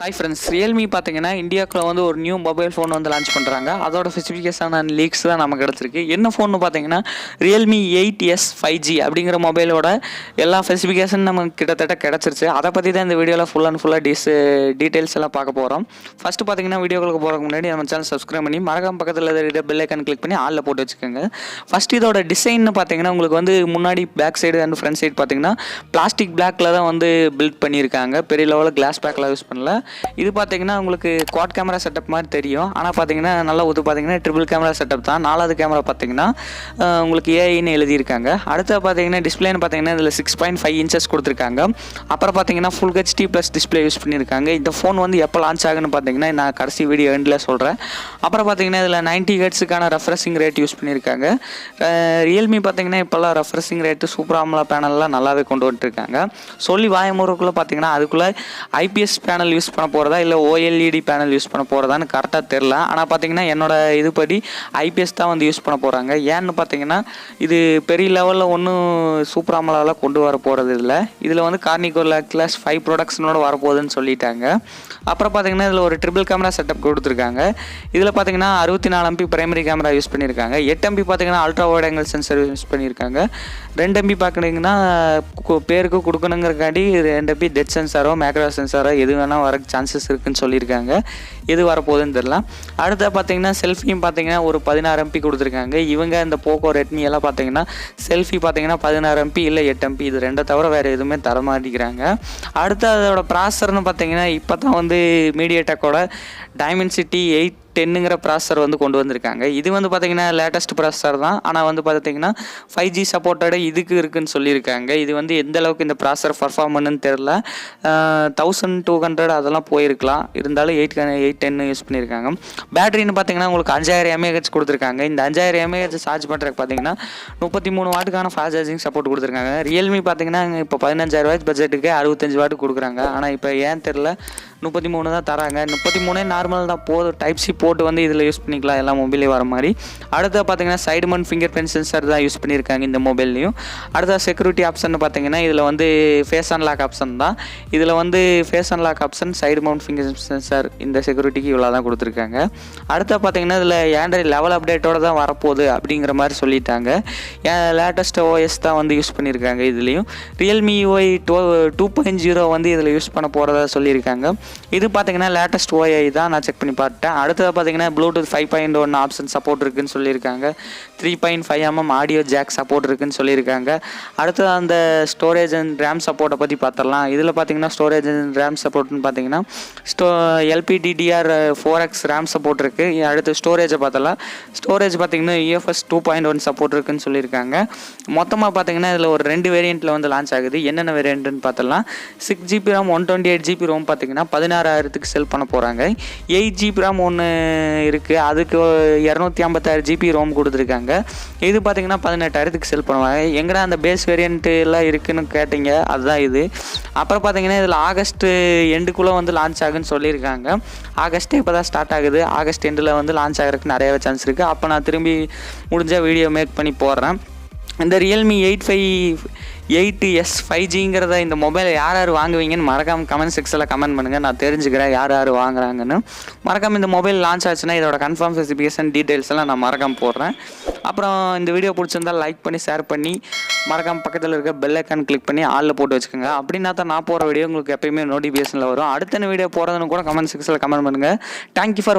Hi friends, Realme பார்த்தீங்கன்னா இந்தியாவுக்குள்ள வந்து ஒரு நியூ மொபைல் ஃபோன் வந்து லான்ச் பண்ணுறாங்க. அதோட ஸ்பெசிஃபிகேஷன் அண்ட் லீக்ஸ் தான் நமக்கு கிடச்சிருக்கு. என்ன ஃபோன்னு பார்த்தீங்கன்னா ரியல்மி 8S 5G அப்படிங்கிற மொபைலோட எல்லா ஸ்பெசிஃபிகேஷன் நமக்கு கிட்டத்தட்ட கிடச்சிருச்சு. அதை பற்றி தான் இந்த வீடியோவில் ஃபுல்லாக டீட்டெயில்ஸ் எல்லாம் பார்க்க போகிறோம். ஃபஸ்ட்டு பார்த்தீங்கன்னா வீடியோக்களுக்கு போகிறதுக்கு முன்னாடி நம்ம சேனல் சப்ஸ்கிரைப் பண்ணி மறக்காம பக்கத்தில் இருக்கிற பெல் ஐக்கான் கிளிக் பண்ணி ஆளில் போட்டு வச்சுக்கோங்க. ஃபஸ்ட் இதோட டிசைன்னு பார்த்தீங்கன்னா உங்களுக்கு வந்து முன்னாடி back side and front side பார்த்தீங்கன்னா பிளாஸ்டிக் பிளாக்ல தான் வந்து பில்ட் பண்ணியிருக்காங்க. பெரிய லெவலில் கிளாஸ் பேக்கில் யூஸ் பண்ணல. இது பார்த்தீங்கன்னா உங்களுக்கு குவாட் கேமரா செட்டப் மாதிரி தெரியும். ஆனால் பார்த்தீங்கன்னா நல்லா பார்த்தீங்கன்னா ட்ரிபிள் கேமரா செட்டப் தான். 4வது கேமரா பார்த்தீங்கன்னா உங்களுக்கு ஏஐன்னு எழுதியிருக்காங்க. அடுத்து பார்த்தீங்கன்னா டிஸ்பிளேன்னு பார்த்தீங்கன்னா இதில் 6.5 இன்ச்சஸ் கொடுத்துருக்காங்க. அப்புறம் பார்த்தீங்கன்னா full HD plus display use பண்ணியிருக்காங்க. இந்த ஃபோன் வந்து எப்போ லான்ச் ஆகுன்னு பார்த்தீங்கன்னா நான் கடைசி வீடியோ எண்டில் சொல்கிறேன். அப்புறம் பார்த்தீங்கன்னா இதில் 90 ஹெர்ட்ஸுக்கான ரெஃப்ரெஷிங் ரேட் யூஸ் பண்ணியிருக்காங்க. ரியல்மி பார்த்தீங்கன்னா இப்போல்லாம் ரெஃப்ரெஷிங் ரேட்டு சூப்பர் AMOLED பேனல்லாம் நல்லாவே கொண்டு வந்துட்டுருக்காங்க. சொல்லி வாயமுறைக்குள்ளே பார்த்தீங்கன்னா அதுக்குள்ளே ஐபிஎஸ் பேனல் யூஸ் பண்ண போகிறதா இல்லை ஓஎல்இடி பேனல் யூஸ் பண்ண போகிறதான்னு கரெக்டாக தெரில. ஆனால் பார்த்தீங்கன்னா என்னோட இதுபடி ஐபிஎஸ் தான் வந்து யூஸ் பண்ண போகிறாங்க. ஏன்னு பார்த்தீங்கன்னா இது பெரிய லெவலில் ஒன்றும் சூப்பர் AMOLED கொண்டு வர போகிறது இல்லை. இதில் வந்து கார்னிகோலா கிளாஸ் 5 ப்ரொடக்ஷனோட வரப்போகுதுன்னு சொல்லிட்டாங்க. அப்புறம் பார்த்தீங்கன்னா இதில் ஒரு ட்ரிபிள் கேமரா செட்டப் கொடுத்துருக்காங்க. இதில் பார்த்தீங்கன்னா 64 MP பிரைமரி கேமரா யூஸ் பண்ணியிருக்காங்க. 8 MP பார்த்தீங்கன்னா ultra wide angle sensor use பண்ணியிருக்காங்க. 2 MP பார்க்குறீங்கன்னா பேருக்கு கொடுக்கணுங்கிறக்காண்டி 2 MP டெட் சென்சாரோ மேக்ரோ சென்சாரோ எது வேணால் வர சான்சஸ் இருக்குன்னு சொல்லியிருக்காங்க. எது வரப்போகுதுன்னு தெரியல. அடுத்த பார்த்தீங்கன்னா செல்ஃபியும் பார்த்தீங்கன்னா ஒரு 16 MP கொடுத்துருக்காங்க. இவங்க இந்த போக்கோ ரெட்மி எல்லாம் பார்த்தீங்கன்னா செல்ஃபி பார்த்தீங்கன்னா 16 MP இல்லை 8 MP இது ரெண்டை தவிர வேறு எதுவுமே தர மாட்டேங்கிறாங்க. அடுத்து அதோட ப்ராசர்னு பார்த்தீங்கன்னா இப்போ தான் வந்து மீடியாடெக்கோட டைமென்சிட்டி 810ங்கிற ப்ராசர் வந்து கொண்டு வந்திருக்காங்க. இது வந்து பார்த்தீங்கன்னா லேட்டஸ்ட் ப்ராசர் தான். ஆனால் வந்து பார்த்தீங்கன்னா 5G சப்போர்ட்டடு இதுக்கு இருக்குதுன்னு சொல்லியிருக்காங்க. இது வந்து எந்த அளவுக்கு இந்த ப்ராசர் பர்ஃபார்ம் பண்ணுன்னு தெரில. 1200 அதெல்லாம் போயிருக்கலாம். இருந்தாலும் 810 யூஸ் பண்ணியிருக்காங்க. பேட்டரின்னு பார்த்தீங்கன்னா உங்களுக்கு 5000 mAh கொடுத்துருக்காங்க. இந்த 5000 mAh சார்ஜ் பண்ணுறதுக்கு பார்த்தீங்கன்னா 33 வாட்டுக்கான ஃபாஸ்ட் சார்ஜிங் சப்போர்ட் கொடுத்துருக்காங்க. ரியல்மி பார்த்தீங்கன்னா இப்போ 15000 பட்ஜெட்டுக்கு 65 வாட்டு கொடுக்குறாங்க. ஆனால் இப்போ ஏன் தெரில 33 தான் தராங்க. 33 நார்மல் தான் போதும். டைப் சி போட்டு வந்து இதில் யூஸ் பண்ணிக்கலாம் எல்லா மொபைலே வர மாதிரி. அடுத்த பார்த்தீங்கன்னா side mount finger print sensor தான் யூஸ் பண்ணியிருக்காங்க இந்த மொபைல்லையும். அடுத்த செக்யூரிட்டி ஆப்ஷன் பார்த்தீங்கன்னா இதில் வந்து ஃபேஸ் அன்லாக் ஆப்ஷன் தான். இதில் வந்து face unlock option side mount finger sensor இந்த செக்யூரிட்டிக்கு இவ்வளோ தான் கொடுத்துருக்காங்க. அடுத்த பார்த்தீங்கன்னா இதில் ஆண்ட்ராய்டு லெவல் அப்டேட்டோடு தான் வரப்போகுது அப்படிங்கிற மாதிரி சொல்லிட்டாங்க. லேட்டஸ்ட் OS தான் வந்து யூஸ் பண்ணியிருக்காங்க. இதுலேயும் ரியல்மி UI 2.0 வந்து இதில் யூஸ் பண்ண போகிறதா சொல்லியிருக்காங்க. இது பார்த்தீங்கன்னா லேட்டஸ்ட் OI தான் நான் செக் பண்ணி பார்த்தேன். அடுத்தது பார்த்தீங்கன்னா ப்ளூடூத் 5.1 ஆப்ஷன் சப்போர்ட் இருக்குதுன்னு சொல்லியிருக்காங்க. 3.5 mm ஆடியோ ஜாக் சப்போர்ட் இருக்குதுன்னு சொல்லியிருக்காங்க. அடுத்தது அந்த ஸ்டோரேஜ் அண்ட் ரேம் சப்போர்ட்டை பற்றி பார்த்துடலாம். இதில் பார்த்தீங்கன்னா ஸ்டோரேஜ் அண்ட் ரேம் சப்போர்ட்னு பார்த்தீங்கன்னா LPDDR4X ரேம் சப்போர்ட் இருக்குது. அடுத்து ஸ்டோரேஜை பார்த்தலாம். ஸ்டோரேஜ் பார்த்தீங்கன்னா UFS 2.1 சப்போர்ட் இருக்குதுன்னு சொல்லியிருக்காங்க. மொத்தமாக பார்த்தீங்கன்னா இதில் ஒரு 2 வேரியண்ட்டில் வந்து லான்ச் ஆகுது. என்னென்ன வேரியண்ட்டுன்னு பார்த்தலாம். 6GB RAM 128GB ROM பார்த்தீங்கன்னா 16000க்கு செல் பண்ண போகிறாங்க. 8GB RAM ஒன்று இருக்குது. அதுக்கு 256GB ROM கொடுத்துருக்காங்க. இது பார்த்தீங்கன்னா 18000க்கு செல் பண்ணுவாங்க. எங்கடா அந்த பேஸ் வேரியண்ட்டு எல்லாம் இருக்குதுன்னு கேட்டிங்க, அதுதான் இது. அப்புறம் பார்த்தீங்கன்னா இதில் ஆகஸ்ட் எண்டுக்குள்ளே வந்து லான்ச் ஆகுன்னு சொல்லியிருக்காங்க. ஆகஸ்ட்டே இப்போ தான் ஸ்டார்ட் ஆகுது. ஆகஸ்ட் எண்டில் வந்து லான்ச் ஆகிறதுக்கு நிறையவே சான்ஸ் இருக்குது. அப்போ நான் திரும்பி முடிஞ்சால் வீடியோ மேக் பண்ணி போடுறேன். இந்த ரியல்மி 8S 5Gங்கிறத இந்த மொபைலை யார் யார் வாங்குவீங்கன்னு மறக்காமல் கமெண்ட் செக்ஷனில் கமெண்ட் பண்ணுங்கள். நான் தெரிஞ்சுக்கிறேன் யார் யார் வாங்குறாங்கன்னு. மறக்காமல் இந்த மொபைல் லான்ச் ஆச்சுன்னா இதோட கன்ஃபார்ம் ஸ்பெசிஃபிகேஷன் டீட்டெயில்ஸ் எல்லாம் நான் மறக்காமல் போடுறேன். அப்புறம் இந்த வீடியோ பிடிச்சிருந்தால் லைக் பண்ணி ஷேர் பண்ணி மறக்காமல் பக்கத்தில் இருக்க பெல் ஐக்கான் கிளிக் பண்ணி ஆளில் போட்டு வச்சுக்கோங்க. அப்படின்னா தான் நான் போகிற வீடியோ உங்களுக்கு எப்பயுமே நோட்டிஃபிகேஷனில் வரும். அடுத்த வீடியோ போகிறதுன்னு கூட கமெண்ட் செக்ஷனில் கமெண்ட் பண்ணுங்கள். தேங்க்யூ ஃபார் வாட்சிங்.